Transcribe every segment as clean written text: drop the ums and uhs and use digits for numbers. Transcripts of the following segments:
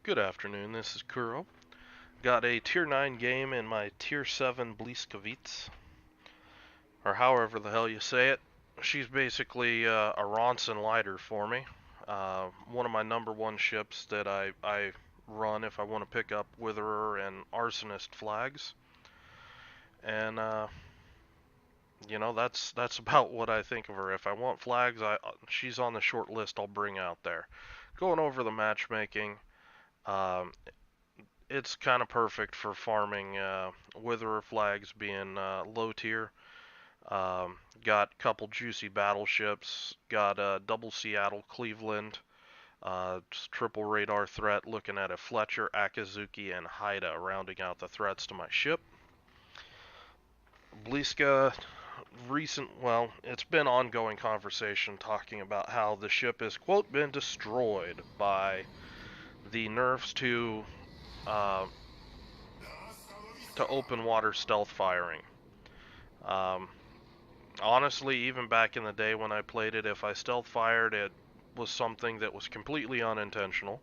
Good afternoon, this is Kuro. Got a Tier 9 game in my Tier 7 Blyska Bliss, or however the hell you say it. She's basically a Ronson lighter for me. One of my number one ships that I run if I want to pick up Witherer and Arsonist flags. And, that's about what I think of her. If I want flags, she's on the short list I'll bring out there. Going over the matchmaking, um, it's kind of perfect for farming Witherer flags being low tier. Got a couple juicy battleships. Got double Seattle, Cleveland. Triple radar threat looking at a Fletcher, Akazuki, and Haida rounding out the threats to my ship. Blyska it's been ongoing conversation talking about how the ship has, quote, been destroyed by the nerfs uh, to open water stealth firing. Um, Honestly, even back in the day when I played it, if I stealth fired, it was something that was completely unintentional.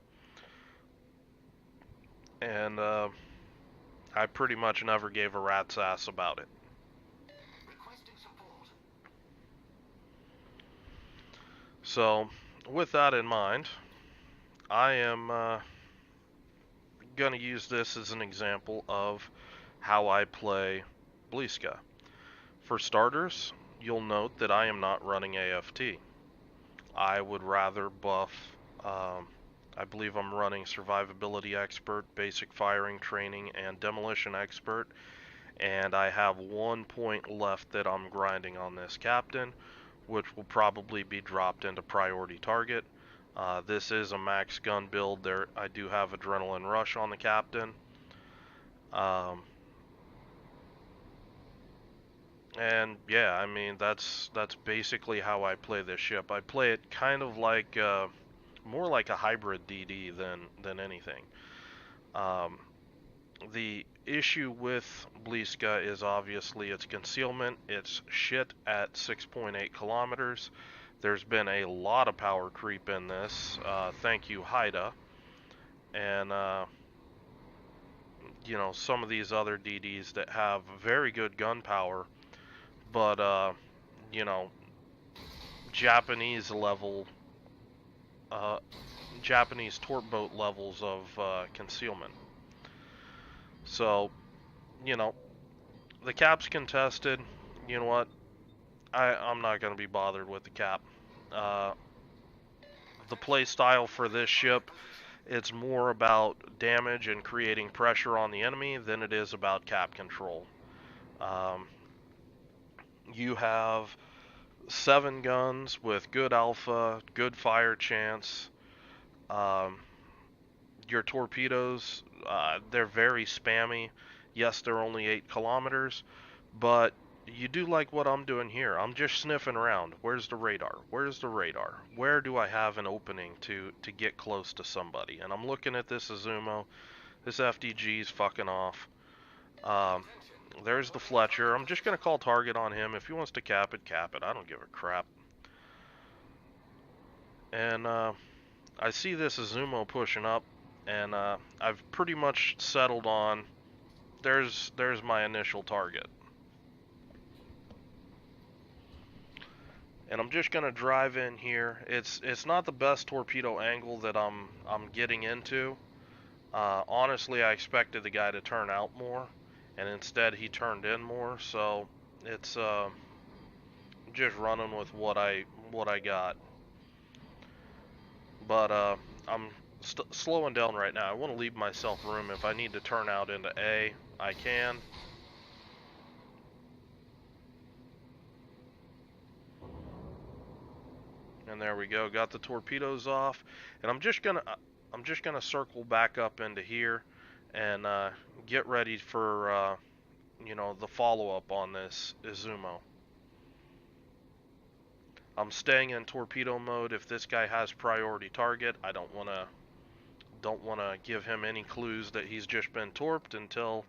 And I pretty much never gave a rat's ass about it. So, with that in mind, I am going to use this as an example of how I play Blyska. For starters, you'll note that I am not running AFT. I would rather buff, um, I believe I'm running Survivability Expert, Basic Firing Training, and Demolition Expert, and I have 1 point left that I'm grinding on this captain, which will probably be dropped into Priority Target. This is a max gun build. There, I do have Adrenaline Rush on the captain. Um, and yeah, I mean that's basically how I play this ship. I play it kind of like more like a hybrid DD than anything. Um, the issue with Blyska is obviously its concealment. It's shit at 6.8 kilometers. There's been a lot of power creep in this. Thank you, Haida. And, some of these other DDs that have very good gun power, but, you know, Japanese level, uh, Japanese torp boat levels of concealment. So, you know, the cap's contested. You know what? I'm not going to be bothered with the cap. Uh, the play style for this ship, it's more about damage and creating pressure on the enemy than it is about cap control. Um, you have 7 guns with good alpha, good fire chance. Um, your torpedoes, they're very spammy. Yes, they're only 8 kilometers, but you do like what I'm doing here. I'm just sniffing around. Where's the radar? Where's the radar? Where do I have an opening to get close to somebody? And I'm looking at this Azumo. This FDG's fucking off. Um, there's the Fletcher. I'm just going to call target on him. If he wants to cap it, cap it. I don't give a crap. And I see this Azumo pushing up, and I've pretty much settled on there's my initial target. And I'm just gonna drive in here. It's not the best torpedo angle that I'm getting into. Honestly, I expected the guy to turn out more, and instead he turned in more. So it's just running with what I got. But I'm slowing down right now. I want to leave myself room if I need to turn out into A. I can. And there we go. Got the torpedoes off, and I'm just gonna circle back up into here and get ready for the follow up on this Izumo. I'm staying in torpedo mode. If this guy has priority target, I don't wanna give him any clues that he's just been torped until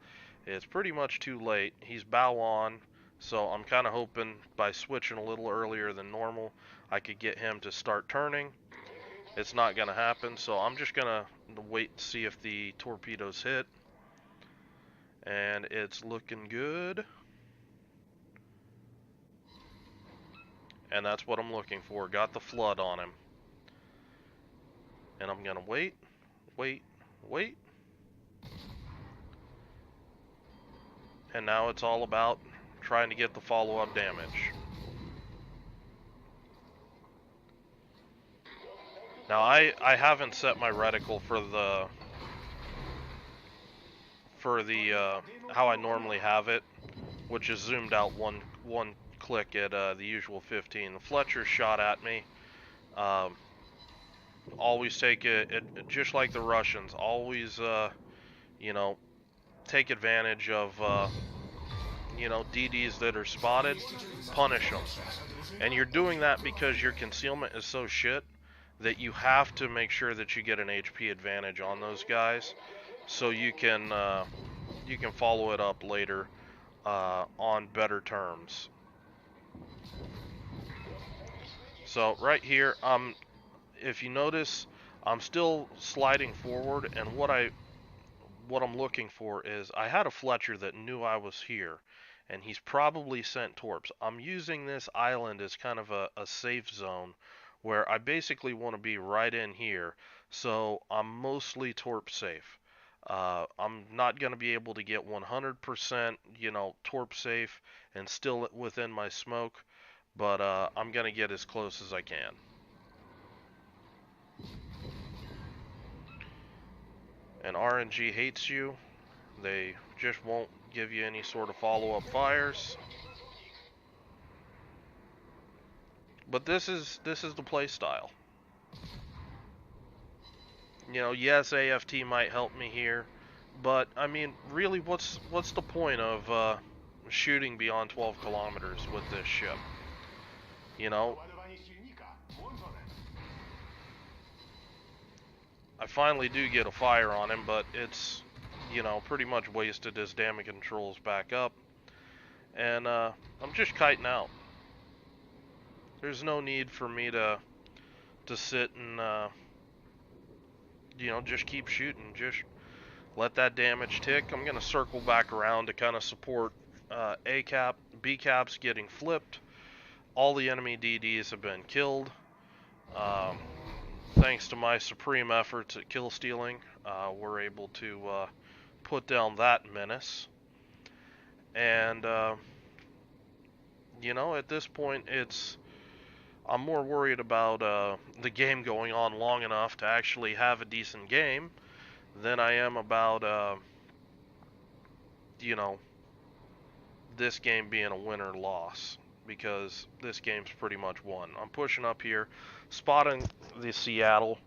it's pretty much too late. He's bow on, so I'm kind of hoping by switching a little earlier than normal, I could get him to start turning. It's not gonna happen, so I'm just gonna wait to see if the torpedoes hit. And it's looking good. And that's what I'm looking for. Got the flood on him. And I'm gonna wait. And now it's all about trying to get the follow-up damage. Now I haven't set my reticle for the how I normally have it, which is zoomed out one click at the usual 15. The Fletcher shot at me. Always take it just like the Russians. Always you know, take advantage of you know, DDs that are spotted, punish them. And you're doing that because your concealment is so shit that you have to make sure that you get an HP advantage on those guys, so you can follow it up later on better terms. So right here, if you notice, I'm still sliding forward, and what I'm looking for is I had a Fletcher that knew I was here, and he's probably sent torps. I'm using this island as kind of a safe zone where I basically want to be right in here, so I'm mostly torp safe. I'm not going to be able to get 100%, you know, torp safe and still within my smoke, but I'm going to get as close as I can. And RNG hates you. They just won't give you any sort of follow-up fires. But this is the play style. You know, yes, AFT might help me here, but I mean, really, what's the point of shooting beyond 12 kilometers with this ship? You know, I finally do get a fire on him, but it's, you know, pretty much wasted his damage controls back up, and I'm just kiting out. There's no need for me to sit and you know, just keep shooting. Just let that damage tick. I'm gonna circle back around to kind of support A cap. B cap's getting flipped. All the enemy DDs have been killed. Thanks to my supreme efforts at kill stealing, we're able to put down that menace. And you know, at this point, I'm more worried about the game going on long enough to actually have a decent game than I am about, you know, this game being a win or loss, because this game's pretty much won. I'm pushing up here, spotting the Seattle,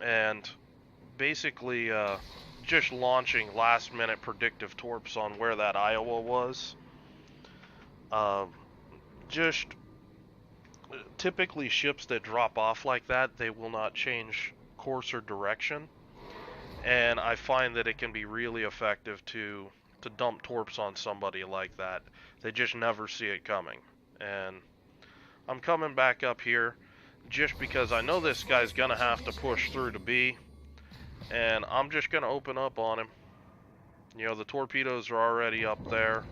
and basically just launching last-minute predictive torps on where that Iowa was. Just typically ships that drop off like that, they will not change course or direction, and I find that it can be really effective to dump torps on somebody like that. They just never see it coming. And I'm coming back up here just because I know this guy's gonna have to push through to B, and I'm just gonna open up on him. You know, the torpedoes are already up there.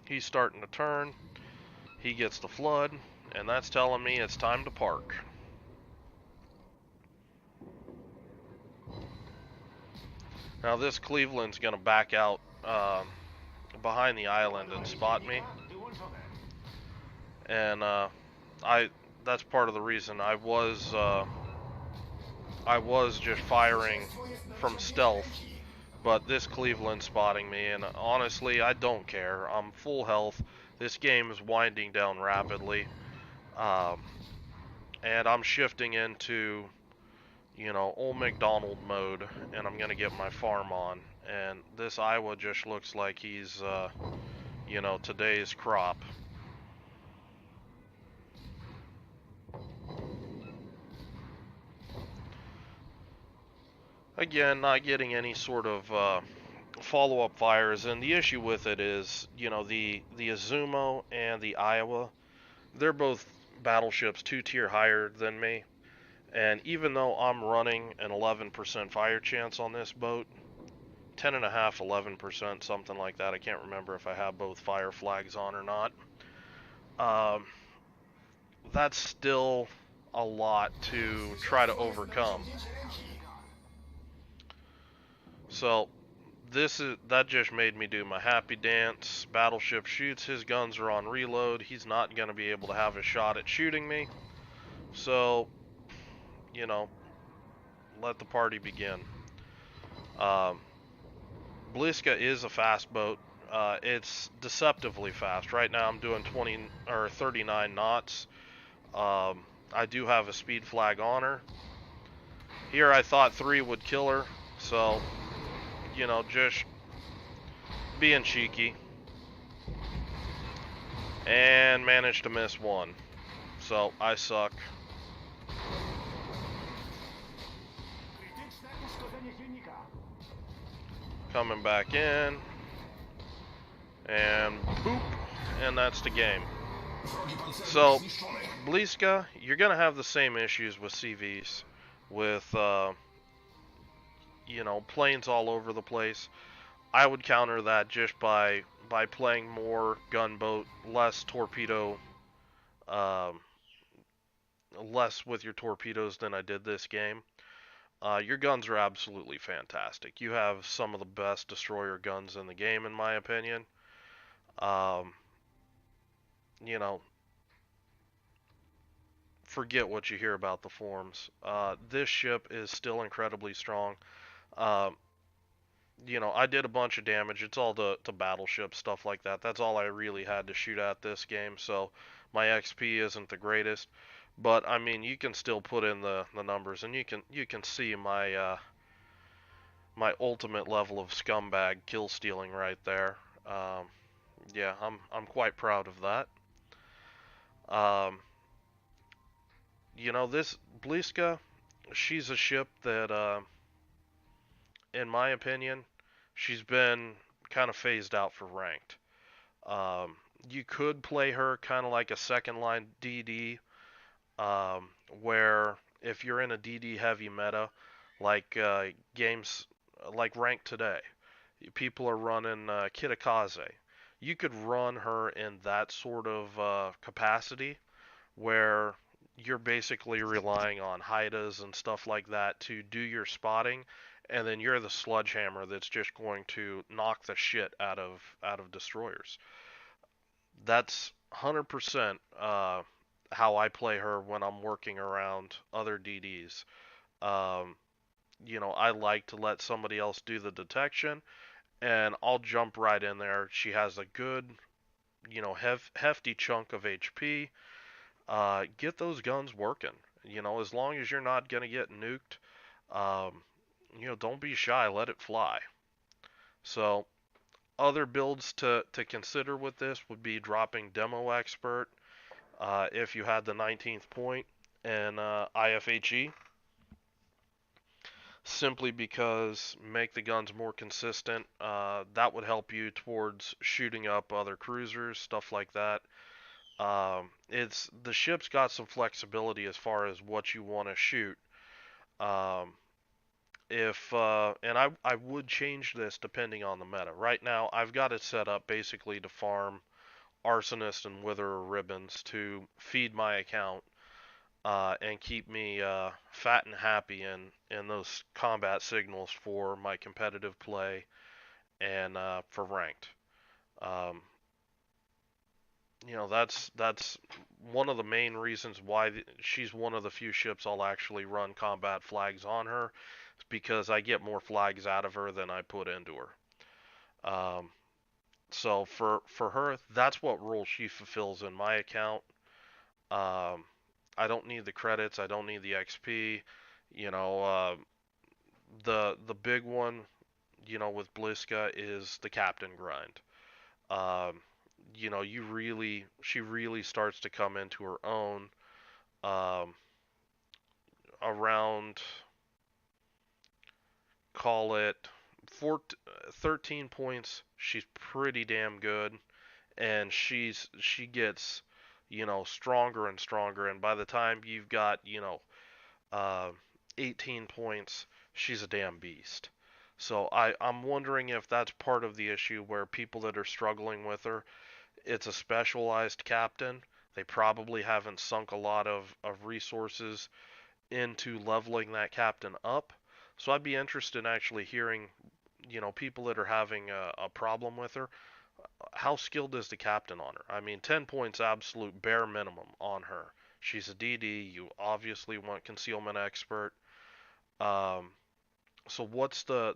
He's starting to turn. He gets the flood, and that's telling me it's time to park. Now this Cleveland's gonna back out behind the island and spot me, and that's part of the reason I was just firing from stealth. But this Cleveland's spotting me, and honestly, I don't care. I'm full health. This game is winding down rapidly. And I'm shifting into, you know, old McDonald mode, and I'm going to get my farm on. And this Iowa just looks like he's, you know, today's crop. Again, not getting any sort of follow-up fires, and the issue with it is, you know, the Izumo and the Iowa, they're both battleships 2 tier higher than me. And even though I'm running an 11% fire chance on this boat, 10.5, 11%, something like that. I can't remember if I have both fire flags on or not. Um, that's still a lot to try to overcome. So that just made me do my happy dance. Battleship shoots, his guns are on reload. He's not going to be able to have a shot at shooting me. So, you know, let the party begin. Um, Blyska is a fast boat. It's deceptively fast. Right now I'm doing 20 or 39 knots. I do have a speed flag on her. Here I thought 3 would kill her, so, you know, just being cheeky. And managed to miss 1. So, I suck. Coming back in. And boop. And that's the game. So, Blyska, you're going to have the same issues with CVs. With, you know, planes all over the place. I would counter that just by playing more gunboat, less torpedo, um, less with your torpedoes than I did this game. Your guns are absolutely fantastic. You have some of the best destroyer guns in the game, in my opinion. Um, you know, forget what you hear about the forums. This ship is still incredibly strong. Um, you know, I did a bunch of damage. It's all to battleship stuff like that. That's all I really had to shoot at this game. So my XP isn't the greatest, but I mean, you can still put in the numbers, and you can see my my ultimate level of scumbag kill stealing right there. Yeah, I'm quite proud of that. Um, you know, this Blyska, she's a ship that, in my opinion, she's been kind of phased out for ranked. Um, you could play her kind of like a second line DD, where if you're in a DD heavy meta, like games like ranked today, people are running Kitakaze. You could run her in that sort of capacity where you're basically relying on Haidas and stuff like that to do your spotting, and then you're the sledgehammer that's just going to knock the shit out of destroyers. That's 100% how I play her when I'm working around other DDs. Um, you know, I like to let somebody else do the detection, and I'll jump right in there. She has a good, you know, hefty chunk of HP. Get those guns working. You know, as long as you're not gonna get nuked, um, you know, don't be shy. Let it fly. So other builds to consider with this would be dropping Demo Expert if you had the 19th point in IFHE, simply because make the guns more consistent. That would help you towards shooting up other cruisers, stuff like that. It's the ship's got some flexibility as far as what you want to shoot. Um, if and I would change this depending on the meta. Right now, I've got it set up basically to farm Arsonist and Wither Ribbons to feed my account and keep me fat and happy in those combat signals for my competitive play and for ranked. Um, you know, that's one of the main reasons why she's one of the few ships I'll actually run combat flags on her. It's because I get more flags out of her than I put into her. So for her, that's what role she fulfills in my account. Um, I don't need the credits. I don't need the XP. You know, the big one, you know, with Blyska is the captain grind. Um, you know, she really starts to come into her own um, around, call it 13 points. She's pretty damn good, and she gets, stronger and stronger. And by the time you've got, uh, 18 points, she's a damn beast. So I'm wondering if that's part of the issue where people that are struggling with her, it's a specialized captain. They probably haven't sunk a lot of resources into leveling that captain up. So I'd be interested in actually hearing, people that are having a problem with her. How skilled is the captain on her? I mean, 10 points absolute bare minimum on her. She's a DD. You obviously want concealment expert. Um, so what's the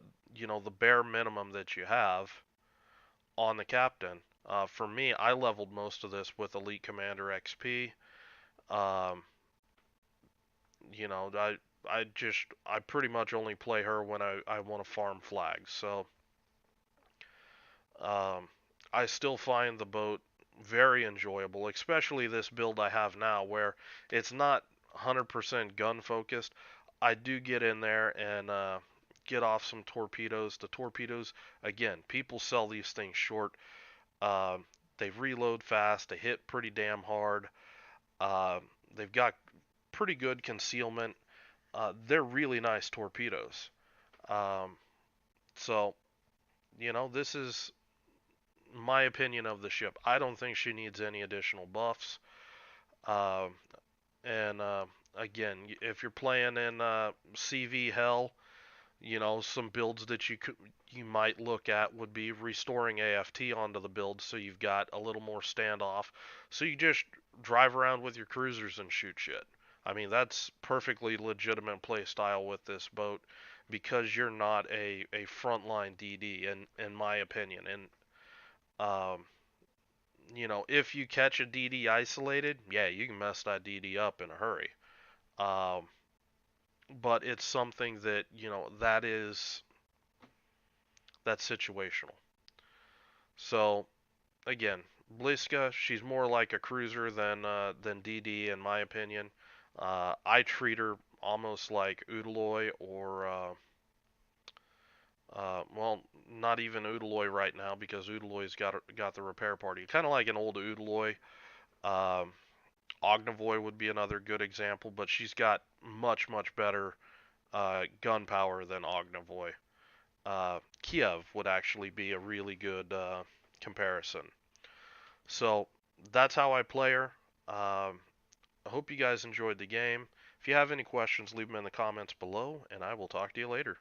bare minimum that you have on the captain? For me, I leveled most of this with Elite Commander XP. Um, I pretty much only play her when I want to farm flags. So um, I still find the boat very enjoyable, especially this build I have now where it's not 100% gun focused. I do get in there and get off some torpedoes. The torpedoes, again, people sell these things short. Um, they reload fast. They hit pretty damn hard. Uh, they've got pretty good concealment. They're really nice torpedoes. Um, so, this is my opinion of the ship. I don't think she needs any additional buffs. Um, and again, if you're playing in CV Hell, some builds that you might look at would be restoring AFT onto the build so you've got a little more standoff. So you just drive around with your cruisers and shoot shit. I mean, that's perfectly legitimate play style with this boat because you're not a frontline DD in my opinion. And um, if you catch a DD isolated, yeah, you can mess that DD up in a hurry. Um, but it's something that, that's situational. So again, Blyska, she's more like a cruiser than DD in my opinion. I treat her almost like Udaloy or well, not even Udaloy right now because Udaloy's got the repair party. Kind of like an old Udaloy. Um, Ognavoy would be another good example, but she's got much better gun power than Ognavoy. Kiev would actually be a really good comparison. So that's how I play her. I hope you guys enjoyed the game. If you have any questions, leave them in the comments below, and I will talk to you later.